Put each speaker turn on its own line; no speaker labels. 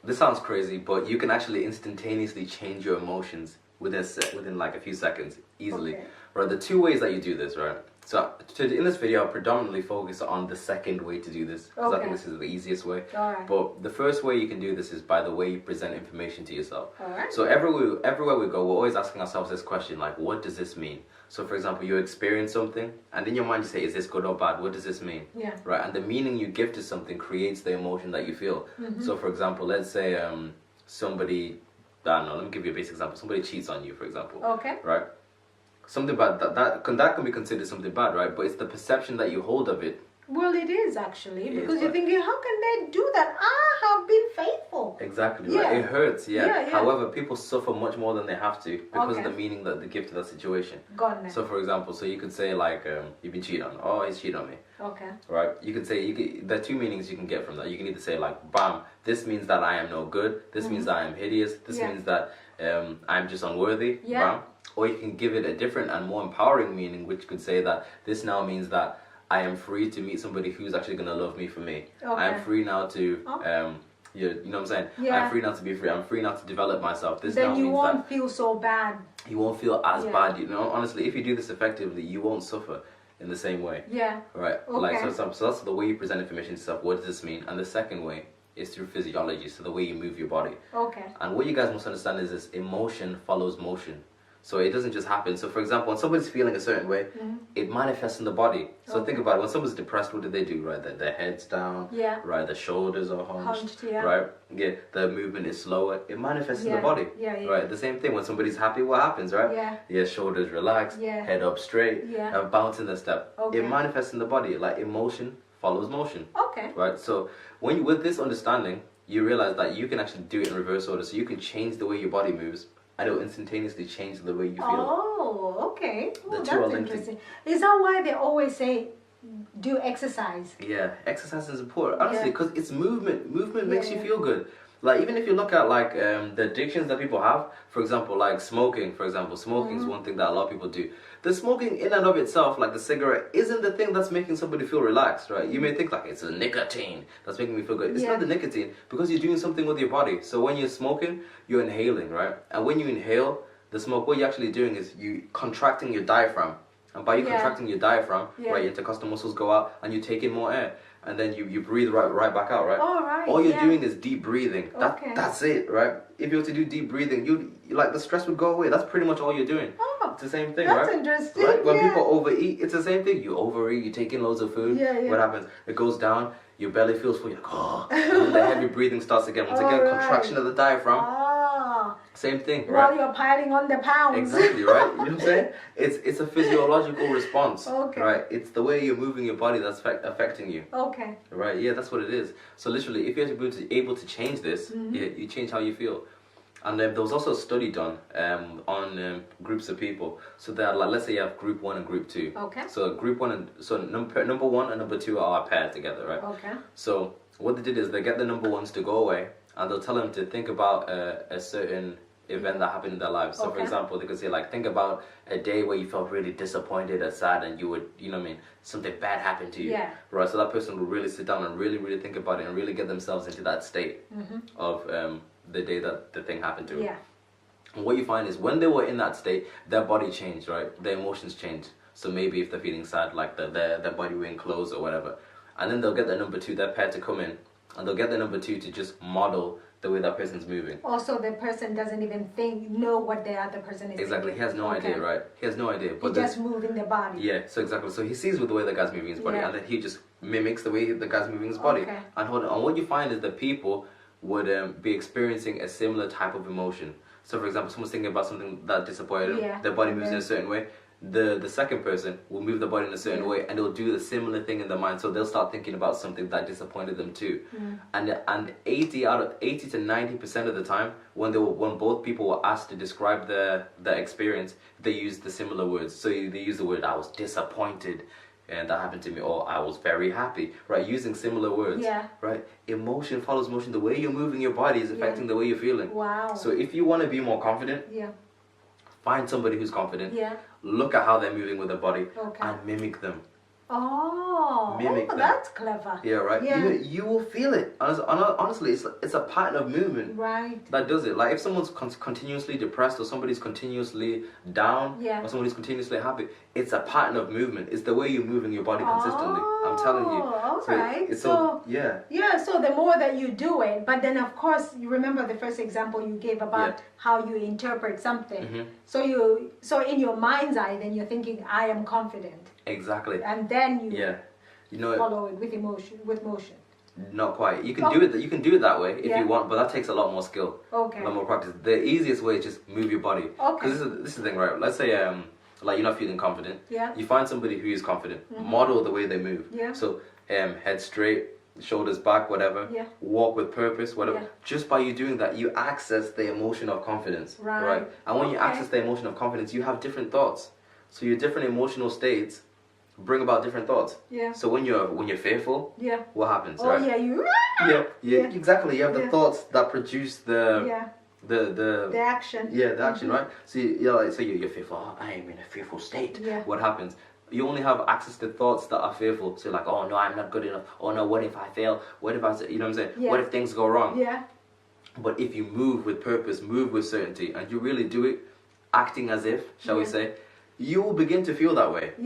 this sounds crazy, but you can actually instantaneously change your emotions within like a few seconds easily.
Okay.
Right, the two ways that you do this, right? So in this video, I'll predominantly focus on the second way to do this, because I think this is the easiest way.
Alright.
But the first way you can do this is by the way you present information to yourself.
Alright.
So everywhere we go, we're always asking ourselves this question, like, what does this mean? So for example, you experience something, and in your mind you say, is this good or bad? What does this mean?
Yeah.
Right, and the meaning you give to something creates the emotion that you feel. So for example, let's say somebody, I don't know, let me give you a basic example. Somebody cheats on you, for example.
Okay.
Right? Something bad, that can be considered something bad, right? But it's the perception that you hold of it.
Well, it is actually, because
is,
you're thinking, how can they do that? I have been faithful.
Exactly,
Yeah.
right? It hurts,
Yeah.
However, people suffer much more than they have to because
Okay.
of the meaning that they give to that situation.
Got it.
So for example, so you could say like, you've been cheated on. Oh, he's cheated on me.
Okay.
Right? You could say, there are two meanings you can get from that. You can either say like, bam, this means that I am no good. This means that I am hideous. This means that I'm just unworthy.
Yeah.
Bam. Or you can give it a different and more empowering meaning, which could say that this now means that I am free to meet somebody who's actually going to love me for me.
Okay.
I am free now to, you know what I'm saying?
Yeah.
I'm free now to be free. I'm free now to develop myself. This
Then
now
you
means
won't
that
feel so bad.
you won't feel as
Yeah.
bad. You know, honestly, if you do this effectively, you won't suffer in the same way.
Yeah.
Right.
Okay.
Like so that's the way you present information to yourself. What does this mean? And the second way is through physiology, so the way you move your body.
Okay.
And what you guys must understand is this: emotion follows motion. So it doesn't just happen. So for example, when somebody's feeling a certain way, it manifests in the body. So think about it. When someone's depressed, what do? Right, their head's down.
Yeah.
Right, their shoulders are hunched.
Yeah.
Right. Yeah. The movement is slower. It manifests in the body.
Yeah.
Right. The same thing when somebody's happy. What happens? Right.
Yeah.
Yeah. Shoulders relaxed.
Yeah.
Head up straight.
Yeah.
Bounce in the step.
Okay.
It manifests in the body. Like emotion follows motion.
Okay.
Right. So with this understanding, you realize that you can actually do it in reverse order. So you can change the way your body moves, and it will instantaneously change the way you feel.
Oh, okay. Oh,
The two are
that's
linked.
interesting. Is that why they always say do exercise?
Yeah, exercise is important, honestly,
Yeah.
because it's movement. Movement makes you
Yeah.
feel good. Like even if you look at like the addictions that people have, for example, like smoking. For example, smoking is one thing that a lot of people do. The smoking in and of itself, like the cigarette, isn't the thing that's making somebody feel relaxed, right? You may think like it's the nicotine that's making me feel good. It's
Yeah.
not the nicotine, because you're doing something with your body. So when you're smoking, you're inhaling, right? And when you inhale the smoke, what you're actually doing is you contracting your diaphragm. And by you
Yeah.
contracting your diaphragm,
Yeah.
right, your intercostal muscles go out and you take in more air. And then you breathe right back out, right?
Oh, right,
All you're
yeah.
doing is deep breathing.
Okay.
That's it, right? If you were to do deep breathing, you like the stress would go away. That's pretty much all you're doing.
Oh,
It's the same thing,
that's
right?
interesting,
Right? When
yeah.
people overeat, it's the same thing. You overeat, you take in loads of food.
Yeah, yeah.
What happens? It goes down, your belly feels full, you're like, oh. And then the heavy breathing starts again. Once again,
Alright.
contraction of the diaphragm.
Ah,
Same thing,
while
right?
you're piling on the pounds.
Exactly, right? You know what I'm saying? It's a physiological response,
Okay.
right? It's the way you're moving your body that's affecting you.
Okay.
Right, yeah, that's what it is. So literally, if you're able to change this, you change how you feel. And there was also a study done on groups of people. So there, like, let's say you have group 1 and group 2.
Okay.
So group 1 and number 1 and number 2 are paired together, right?
Okay.
So what they did is they get the number 1s to go away, and they'll tell them to think about a certain event that happened in their lives. So for
Okay.
example, they could say like, think about a day where you felt really disappointed or sad, and you would, you know what I mean, something bad happened to you.
Yeah.
Right. So that person will really sit down and really think about it and really get themselves into that state of the day that the thing happened to them.
Yeah.
And what you find is when they were in that state, their body changed, right? Their emotions changed. So maybe if they're feeling sad, like their body wearing clothes or whatever, and then they'll get the number 2, their pair, to come in, and they'll get the number 2 to just model the way that person's moving.
Also, the person doesn't even know what the other person is
Exactly,
thinking.
he has no
Okay.
idea, right? He has no idea.
He
But
just moving the body.
yeah, so exactly. So he sees with the way the guy's moving his body,
Yeah.
and then he just mimics the way the guy's moving his body.
Okay.
And what you find is that people would be experiencing a similar type of emotion. So for example, someone's thinking about something that disappointed them,
Yeah.
their body moves in
Yeah.
a certain way. The second person will move the body in a certain way, and they'll do the similar thing in their mind. So they'll start thinking about something that disappointed them too. And 80 to 90% of the time, when both people were asked to describe their experience, they used the similar words. So they use the word, I was disappointed, and that happened to me, or I was very happy, right? Using similar words,
Yeah.
right? Emotion follows motion. The way you're moving your body is affecting the way you're feeling.
Wow.
So if you want to be more confident,
Yeah.
find somebody who's confident.
Yeah.
Look at how they're moving with their body
Okay.
and mimic them.
Oh,
Mimic them.
that's clever.
Yeah, right.
Yeah.
You will feel it. Honestly, it's a pattern of movement
Right.
that does it. Like if someone's continuously depressed, or somebody's continuously down,
Yeah.
or somebody's continuously happy, it's a pattern of movement. It's the way you're moving your body consistently. I'm telling you.
Oh,
So
alright.
it's
So
yeah.
yeah, so the more that you do it, but then of course you remember the first example you gave about
Yeah.
how you interpret something.
Mhm.
So in your mind's eye, then you're thinking, I am confident,
Exactly.
and then you
Yeah. You know,
follow it with motion.
not quite. You can do it. You can do it that way if
Yeah.
you want, but that takes a lot more skill,
Okay.
a lot more practice. The easiest way is just move your body.
Okay.
Because this is the thing, right? Let's say like you're not feeling confident.
Yeah.
You find somebody who is confident. Model the way they move.
Yeah.
So head straight, shoulders back, whatever.
Yeah.
Walk with purpose, whatever.
Yeah.
Just by you doing that, you access the emotion of confidence.
Right.
And when you
Okay.
access the emotion of confidence, you have different thoughts. So your different emotional states bring about different thoughts.
Yeah.
So when you're fearful,
Yeah.
what happens?
Oh
right?
yeah, you.
Yeah,
Yeah.
exactly. You have the
Yeah.
thoughts that produce the
Yeah.
the
action.
yeah, the action, right? So you're fearful. Oh, I am in a fearful state.
Yeah.
What happens? You only have access to thoughts that are fearful. So you're like, oh no, I'm not good enough. Oh no, what if I fail? What if you know what I'm saying?
Yeah.
What if things go wrong?
Yeah.
But if you move with purpose, move with certainty, and you really do it, acting as if, shall we
Yeah.
say, you will begin to feel that way.